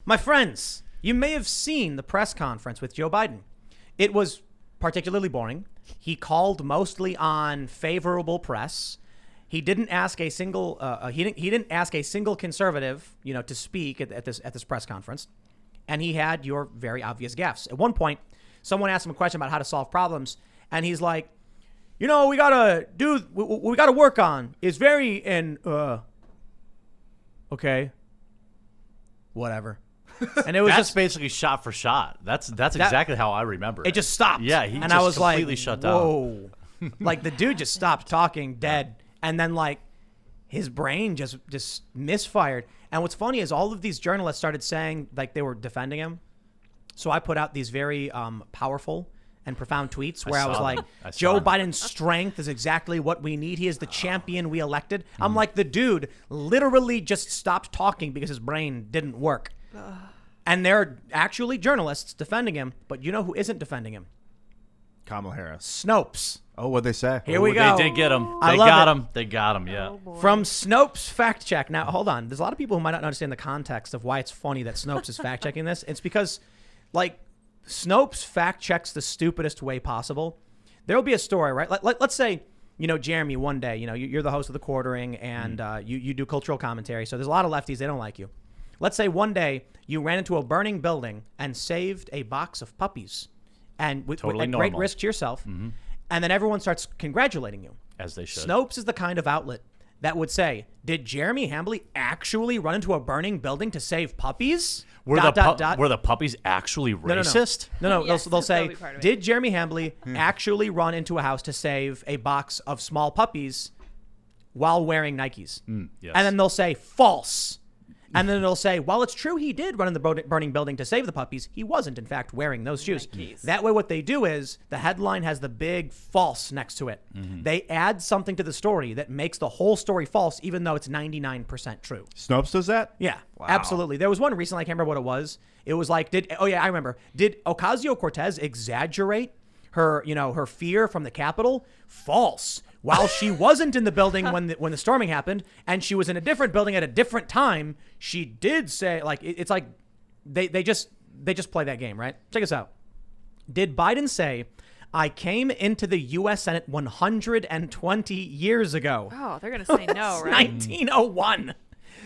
My friends, you may have seen the press conference with Joe Biden. It was particularly boring. He called mostly on favorable press. He didn't ask a single he didn't ask a single conservative, to speak at this press conference. And he had your very obvious gaffes. At one point, someone asked him a question about how to solve problems, and he's like, we gotta what we gotta work on is okay, whatever. And it was that's just basically shot for shot. That's exactly how I remember it. It just stopped. Yeah, he and just I was completely like, shut down. whoa. Like the dude just stopped talking dead. And then like his brain just misfired. And what's funny is all of these journalists started saying like they were defending him. So I put out these very powerful and profound tweets where I was like, Joe Biden's strength is exactly what we need. He is the champion we elected. I'm like, the dude literally just stopped talking because his brain didn't work. And there are actually journalists defending him, but you know who isn't defending him? Kamala Harris. Snopes. Oh, what'd they say? Here we go. They did get him. I They love got it. him. They got him, yeah. From Snopes fact check. Now, hold on. There's a lot of people who might not understand the context of why it's funny that Snopes is fact checking this. It's because, like, Snopes fact checks the stupidest way possible. There'll be a story, right? Let's say, Jeremy, one day, you're the host of The Quartering and you do cultural commentary. So there's a lot of lefties. They don't like you. Let's say one day you ran into a burning building and saved a box of puppies, and with great risk to yourself, and then everyone starts congratulating you. As they should. Snopes is the kind of outlet that would say, did Jeremy Hambly actually run into a burning building to save puppies? Were the puppies actually racist? No. Yes, They'll say, that'll be part of it. did Jeremy Hambly actually run into a house to save a box of small puppies while wearing Nikes? Yes. And then they'll say, false. And then it'll say, while it's true he did run in the burning building to save the puppies, he wasn't, in fact, wearing those shoes. Nikes. That way what they do is the headline has the big false next to it. They add something to the story that makes the whole story false, even though it's 99% true. Snopes does that? Yeah, absolutely. There was one recently, I can't remember what it was. It was like, I remember. Did Ocasio-Cortez exaggerate her fear from the Capitol? False. While she wasn't in the building when the storming happened, and she was in a different building at a different time, she did say, like, it's like they just play that game, right? Check this out. Did Biden say, I came into the U.S. Senate 120 years ago? Oh, they're going to say no, right? 1901.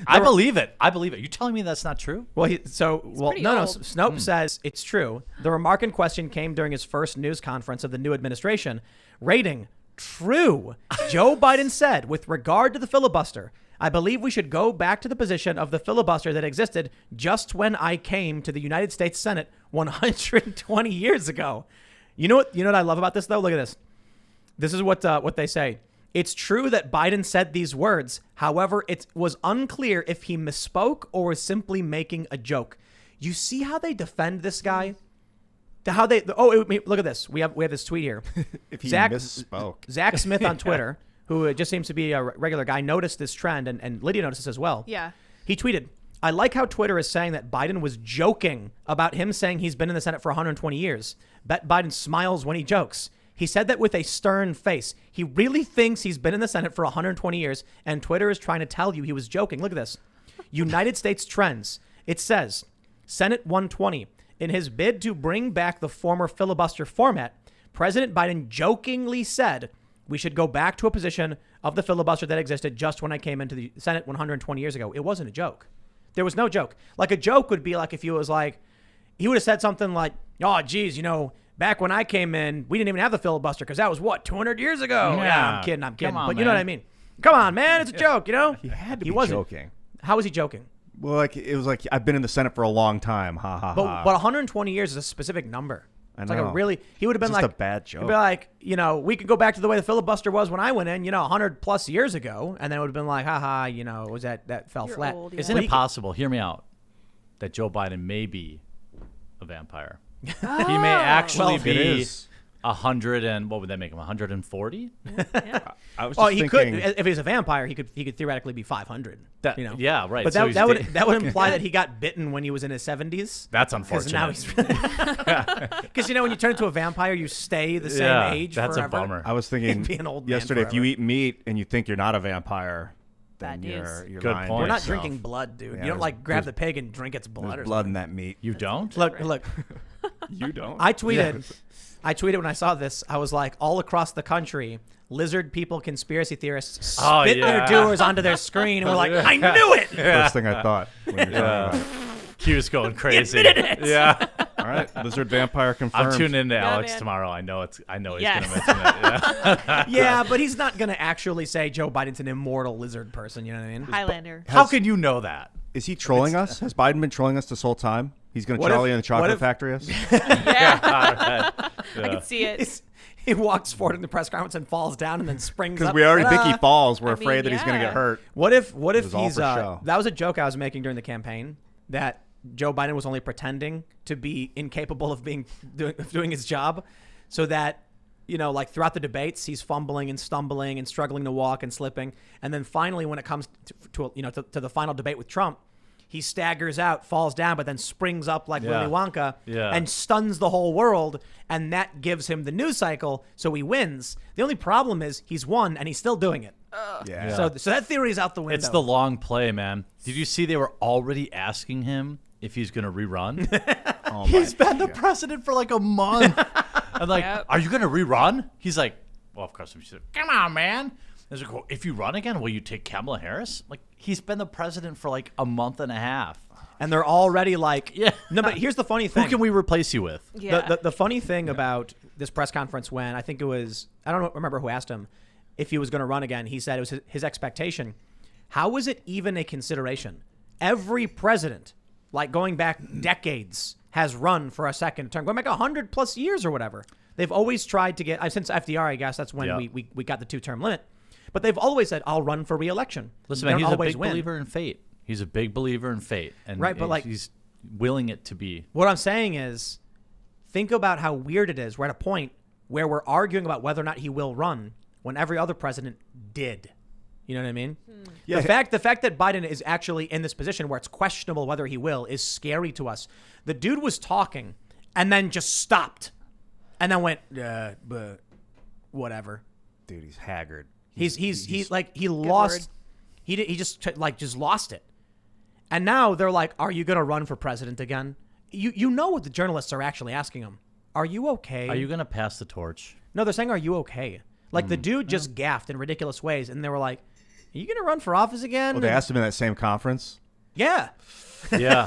I believe it. You're telling me that's not true? Well, pretty no. old. Snopes says it's true. The remark in question came during his first news conference of the new administration. Rating, true. Joe Biden said, with regard to the filibuster, I believe we should go back to the position of the filibuster that existed just when I came to the United States Senate 120 years ago. You know what I love about this, though? Look at this. This is what they say. It's true that Biden said these words. However, it was unclear if he misspoke or was simply making a joke. You see how they defend this guy? Look at this. We have this tweet here. If he misspoke. Zach Smith on Twitter, who just seems to be a regular guy, noticed this trend, and Lydia noticed this as well. Yeah. He tweeted, I like how Twitter is saying that Biden was joking about him saying he's been in the Senate for 120 years. Bet Biden smiles when he jokes. He said that with a stern face. He really thinks he's been in the Senate for 120 years, and Twitter is trying to tell you he was joking. Look at this. United States Trends. It says, Senate 120. In his bid to bring back the former filibuster format, President Biden jokingly said, we should go back to a position of the filibuster that existed just when I came into the Senate 120 years ago. It wasn't a joke. There was no joke. Like a joke would be like if he was like, he would have said something like, oh, geez, back when I came in, we didn't even have the filibuster because that was 200 years ago. Yeah, I'm kidding. Come on, but you know what I mean? Come on, man. It's a joke, He had to be wasn't joking. How was he joking? Well, it was like, I've been in the Senate for a long time. Ha, ha, But ha. 120 years is a specific number. I It's like know. he would have been It's just like a bad joke. He'd be like, we could go back to the way the filibuster was when I went in, 100 plus years ago. And then it would have been like, haha, was that fell You're flat. old, yeah. Isn't it possible, hear me out, that Joe Biden may be a vampire? He may actually It be is. 100 and what would that make him? 140? I was Oh, just he thinking, could, if he's a vampire, he could theoretically be 500. Yeah, right. But So that he's would imply that he got bitten when he was in his 70s. That's Because unfortunate. now he's because when you turn into a vampire, you stay the same age that's forever. a bummer. I was thinking He'd be an old man yesterday, if you forever. eat meat and you think you're not a vampire, then Bad you're news. Good lying to point. We're not yourself. drinking blood, dude. Yeah, you don't there's- like grab there's- the pig and drink its blood or There's blood in something. that meat. You don't? Look. You don't. I tweeted when I saw this. I was like, all across the country, lizard people, conspiracy theorists Oh, spit their yeah. doers onto their screen, and we're like, I knew it. First thing I thought when you were talking about it. Q's going crazy. admitted it. Yeah. All right, lizard vampire confirmed. I'm tuning into Yeah, Alex man. tomorrow. I know he's Yes. gonna mention it. Yeah. Yeah, but he's not gonna actually say Joe Biden's an immortal lizard person. You know what I mean? Highlander. How can you know that? Is he trolling us? Has Biden been trolling us this whole time? He's going to What Charlie if- and the what Chocolate if- Factory us? Yeah. I can see it. He walks forward in the press conference and falls down and then springs Because up. we already think he Ta-da! falls. We're I mean, afraid that he's going to yeah. get hurt. What if was all he's for show. that was a joke I was making during the campaign that Joe Biden was only pretending to be incapable of doing his job, so that like throughout the debates he's fumbling and stumbling and struggling to walk and slipping, and then finally when it comes to the final debate with Trump, he staggers out, falls down, but then springs up like Yeah. Willy Wonka Yeah. and stuns the whole world, and that gives him the news cycle, so he wins. The only problem is he's won and he's still doing it. Yeah. So that theory is out the window. It's the long play, man. Did you see they were already asking him if he's going to rerun? Oh He's my been the God. president for like a month. I'm like, Yep. are you going to rerun? He's like, well, of course. He said, come on, man. I was like, well, if you run again, will you take Kamala Harris? Like, he's been the president for like a month and a half. And they're already like, Yeah. No, but here's the funny thing. Who can we replace you with? Yeah. The funny thing about this press conference, when I think it was, I don't remember who asked him if he was going to run again. He said it was his expectation. How was it even a consideration? Every president, like going back decades, has run for a second term, going back 100+ years or whatever. They've always tried to get, since FDR, I guess that's when Yeah. we got the 2-term limit. But they've always said, I'll run for re-election. Listen, They man, don't he's a always big win. believer in fate. He's a big believer in fate. And Right, but like- he's willing it to be. What I'm saying is, think about how weird it is. We're at a point where we're arguing about whether or not he will run when every other president did. You know what I mean? Yeah. The fact that Biden is actually in this position where it's questionable whether he will is scary to us. The dude was talking and then just stopped and then went, but whatever. Dude, he's haggard. He's like, he lost. word. He just lost it. And now they're like, are you going to run for president again? You know what the journalists are actually asking him. Are you okay? Are you going to pass the torch? No, they're saying, are you okay? Like the dude just gaffed in ridiculous ways. And they were like, are you going to run for office again? Well, they And- asked him in that same conference. Yeah. Yeah.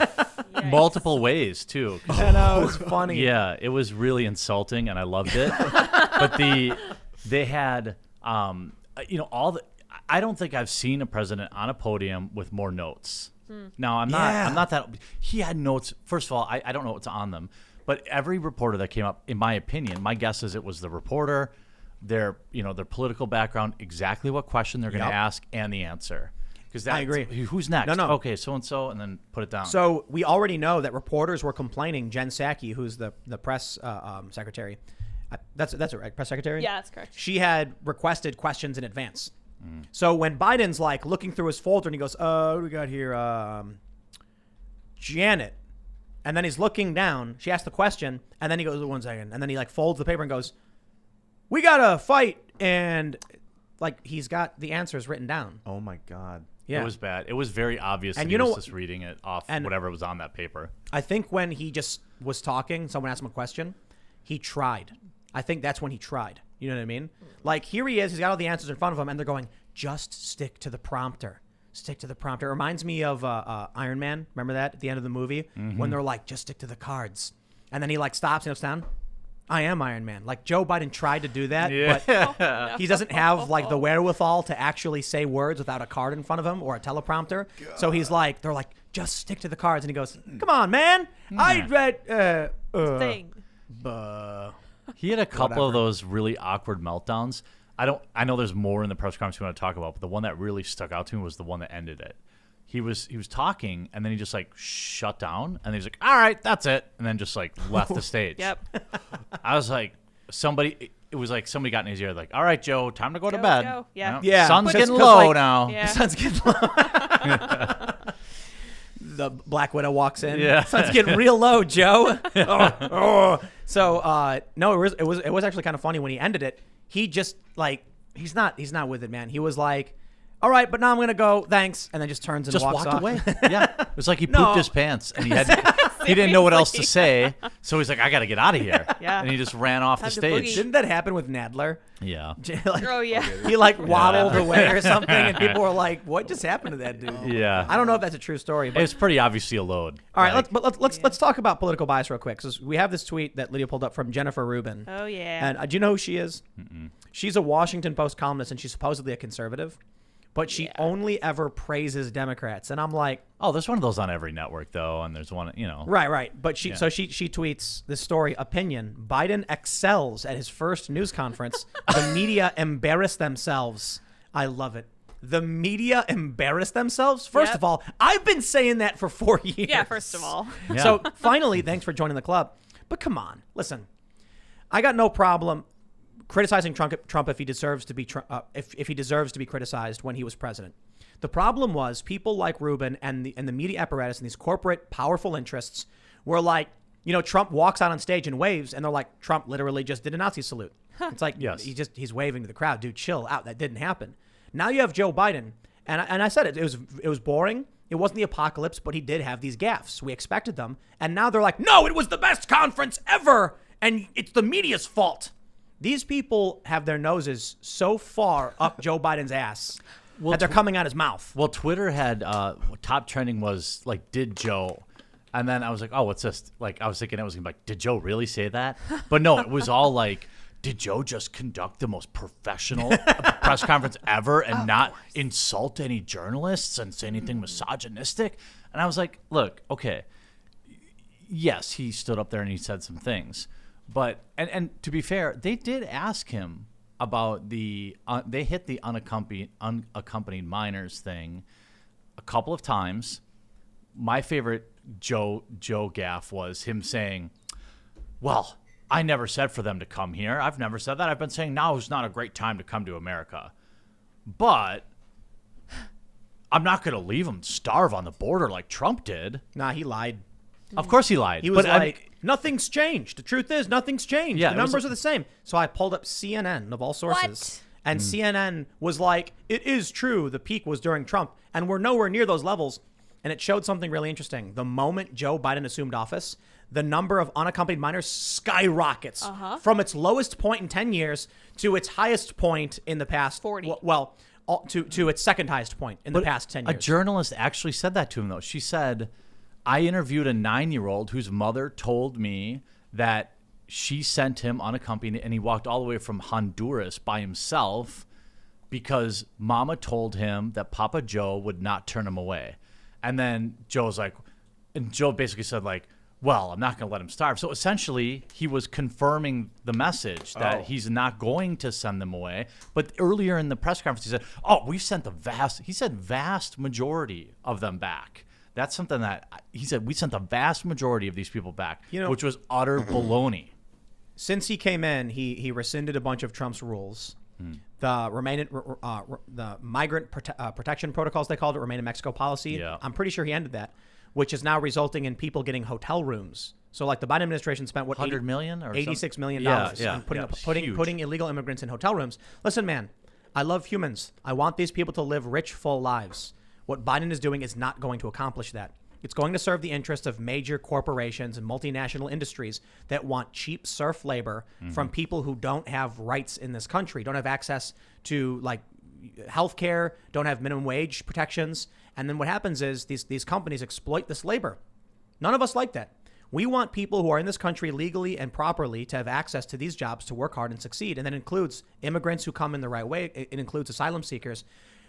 Yikes. Multiple ways, too. I know. It was funny. Yeah, it was really insulting, and I loved it. But they had, all the. I don't think I've seen a president on a podium with more notes. Now I'm not. Yeah. I'm not that. He had notes. First of all, I don't know what's on them, but every reporter that came up, in my opinion, my guess is it was the reporter, their political background, exactly what question they're going to Yep. ask, and the answer. Because I agree. Who's next? No. Okay, so and so, and then put it down. So we already know that reporters were complaining. Jen Psaki, who's the press secretary, that's it, right? Press secretary. Yeah, that's correct. She had requested questions in advance. So when Biden's like looking through his folder and he goes, what do we got here? Janet. And then he's looking down. She asked the question, and then he goes, 1 second. And then he like folds the paper and goes, we got to fight. And like he's got the answers written down. Oh my God. Yeah. It was bad. It was very obvious And that you he was know- just reading it off and- whatever was on that paper. I think when he just was talking, someone asked him a question, he tried. I think that's when he tried. You know what I mean? Like, here he is. He's got all the answers in front of him, and they're going, just stick to the prompter. Stick to the prompter. It reminds me of Iron Man. Remember that at the end of the movie? When they're like, just stick to the cards. And then he, like, stops and looks down. I am Iron Man. Like, Joe Biden tried to do that, but he doesn't have, like, the wherewithal to actually say words without a card in front of him or a teleprompter. So he's like, they're like, just stick to the cards. And he goes, come on, man. I read, Thing. He had a couple of those really awkward meltdowns. I know there's more in the press conference we want to talk about, but the one that really stuck out to me was the one that ended it. He was talking, and then he just like shut down, and then he's like, all right, that's it, and then just like left the stage. Yep. I was like, it was like somebody got in his ear, like, all right, Joe, time to go to Go, bed. go. Yeah. Yeah. Sun's Because, getting low like, now. Yeah. Sun's getting low. The Black Widow walks in. Yeah. Sun's getting real low, Joe. So no, it was actually kind of funny when he ended it. He just like he's not with it, man. He was like, all right, but now I'm going to go. Thanks. And then just turns and Just walks walked off. away. Yeah. It was like he No. pooped his pants and he didn't know what else to say. So he's like, I got to get out of here. Yeah. And he just ran off the Time to stage. boogie. Didn't that happen with Nadler? Yeah. Oh, yeah. He like waddled away or something, and people were like, "What just happened to that dude?" Yeah. I don't know if that's a true story, but It's pretty obviously a load. all right. Like, Let's talk about political bias real quick. So we have this tweet that Lydia pulled up from Jennifer Rubin. Oh, yeah. And do you know who she is? She's a Washington Post columnist, and she's supposedly a conservative, but she only ever praises Democrats. And I'm like, oh, there's one of those on every network, though. And there's one, right. But she tweets this story, opinion, Biden excels at his first news conference. The media embarrass themselves. I love it. The media embarrass themselves? First Yep. of all, I've been saying that for 4 years. Yeah, first of all. Yeah. So finally, thanks for joining the club. But come on, listen. I got no problem criticizing Trump if he deserves to be if he deserves to be criticized when he was president. The problem was people like Rubin and the media apparatus and these corporate powerful interests were like, Trump walks out on stage and waves, and they're like, Trump literally just did a Nazi salute. It's like, Yes. he's waving to the crowd. Dude, chill out. That didn't happen. Now you have Joe Biden, and I said it was boring. It wasn't the apocalypse, but he did have these gaffes. We expected them, and now they're like, no, it was the best conference ever, and it's the media's fault. These people have their noses so far up Joe Biden's ass that they're coming out his mouth. Well, Twitter had top trending was like, did Joe? And then I was like, oh, what's this? Like, I was thinking it was gonna be like, did Joe really say that? But no, it was all like, did Joe just conduct the most professional press conference ever and not insult any journalists and say anything misogynistic? And I was like, look, okay, yes, he stood up there and he said some things. But, and to be fair, they did ask him about they hit the unaccompanied minors thing a couple of times. My favorite Joe gaffe was him saying, well, I never said for them to come here. I've never said that. I've been saying now is not a great time to come to America. But I'm not going to leave them starve on the border like Trump did. Nah, he lied. Of course he lied. He was but like, nothing's changed. The truth is, nothing's changed. Yeah, the it was numbers are the same. So I pulled up CNN of all sources. What? And CNN was like, it is true. The peak was during Trump, and we're nowhere near those levels. And it showed something really interesting. The moment Joe Biden assumed office, the number of unaccompanied minors skyrockets from its lowest point in 10 years to its highest point in the past 40. Well, to its second highest point in the past 10 years. A journalist actually said that to him, though. She said, I interviewed a 9-year-old whose mother told me that she sent him unaccompanied, and he walked all the way from Honduras by himself because Mama told him that Papa Joe would not turn him away. And then Joe basically said, like, well, I'm not going to let him starve. So essentially, he was confirming the message that he's not going to send them away. But earlier in the press conference, he said, oh, we've sent vast majority of them back. That's something that he said, we sent the vast majority of these people back, which was utter baloney. Since he came in, he rescinded a bunch of Trump's rules. The migrant protection protocols, they called it, Remain in Mexico policy. Yeah. I'm pretty sure he ended that, which is now resulting in people getting hotel rooms. So like the Biden administration spent what, $100 million or $86 million Yeah, on huge. putting illegal immigrants in hotel rooms. Listen, man, I love humans. I want these people to live rich, full lives. What Biden is doing is not going to accomplish that. It's going to serve the interests of major corporations and multinational industries that want cheap serf labor from people who don't have rights in this country, don't have access to like healthcare, don't have minimum wage protections. And then what happens is these companies exploit this labor. None of us like that. We want people who are in this country legally and properly to have access to these jobs to work hard and succeed. And that includes immigrants who come in the right way. It includes asylum seekers.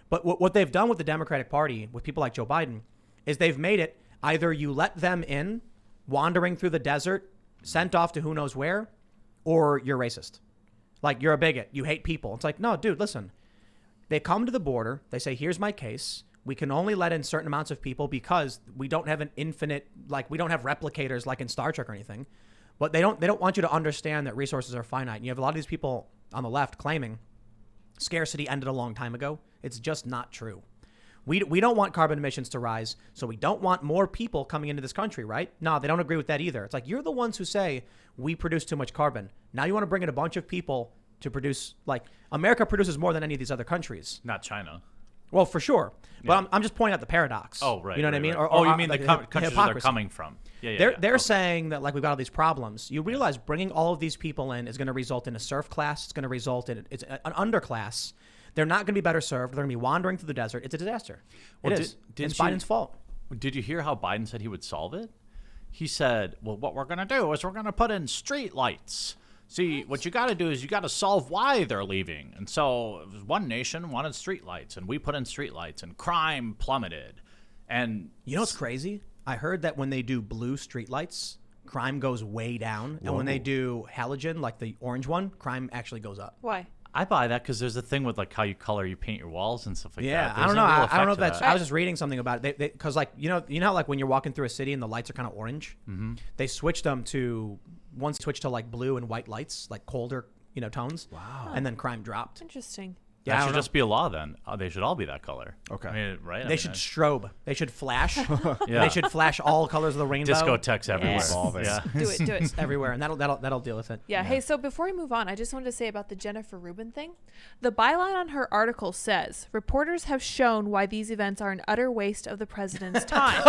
But what they've done with the Democratic Party, with people like Joe Biden, is they've made it either you let them in, wandering through the desert, sent off to who knows where, or you're racist. Like, you're a bigot. You hate people. It's like, no, dude, listen. They come to the border. They say, here's my case. We can only let in certain amounts of people because we don't have an infinite, like, we don't have replicators like in Star Trek or anything. But they don't want you to understand that resources are finite. And you have a lot of these people on the left claiming scarcity ended a long time ago. It's just not true. We don't want carbon emissions to rise, so we don't want more people coming into this country, right? No, they don't agree with that either. It's like, you're the ones who say we produce too much carbon. Now you want to bring in a bunch of people to produce, like, America produces more than any of these other countries. Not China. Well, for sure. But Yeah. I'm just pointing out the paradox. Oh, right. You know what I right, mean? right. Or You mean like, the countries that they're hypocrisy. coming from? Yeah. They're Okay. saying that like we've got all these problems. You realize bringing all of these people in is going to result in a serf class. It's going to result in it's an underclass. They're not going to be better served. They're going to be wandering through the desert. It's a disaster. Well, it is. didn't It's you- Biden's fault. Did you hear how Biden said he would solve it? He said, well, what we're going to do is we're going to put in street lights. See, what you got to do is you got to solve why they're leaving. And so one nation wanted street lights, and we put in street lights, and crime plummeted. And You know what's crazy? I heard that when they do blue streetlights, crime goes way down, and when they do halogen, like the orange one, crime actually goes up. Why? I buy that because there's a thing with like how you paint your walls and stuff like Yeah, that. I don't know. There's a real I don't know if effect that's. to I that. was just reading something about it. Because like you know how like when you're walking through a city and the lights are kind of orange. Mm-hmm. They switched them to once switched to like blue and white lights, like colder tones. Wow. And then crime dropped. Interesting. Yeah, I That don't should know. just be a law then. They should all be that color. Okay. I mean, right? I They mean, should strobe. They should flash. Yeah. They should flash all colors of the rainbow. discotheques everywhere. Evolving. Yeah. Do it. everywhere, and that'll deal with it. Yeah. Hey, so before we move on, I just wanted to say about the Jennifer Rubin thing. The byline on her article says, reporters have shown why these events are an utter waste of the president's time.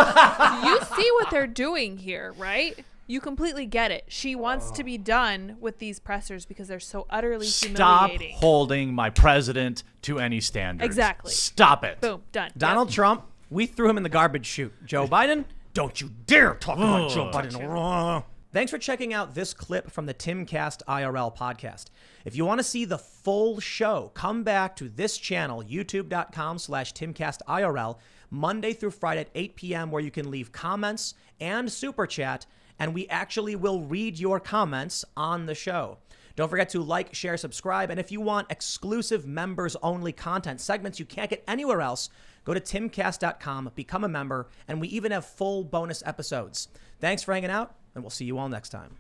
You see what they're doing here, right? You completely get it. She wants to be done with these pressers because they're so utterly Stop humiliating. holding my president to any standards. Exactly. Stop it. Boom, done. Donald Yep. Trump, we threw him in the garbage chute. Joe Biden, don't you dare talk about Joe Biden. Thanks for checking out this clip from the Timcast IRL podcast. If you want to see the full show, come back to this channel, youtube.com/TimcastIRL, Monday through Friday at 8 p.m., where you can leave comments and super chat, and we actually will read your comments on the show. Don't forget to like, share, subscribe, and if you want exclusive members-only content, segments you can't get anywhere else, go to timcast.com, become a member, and we even have full bonus episodes. Thanks for hanging out, and we'll see you all next time.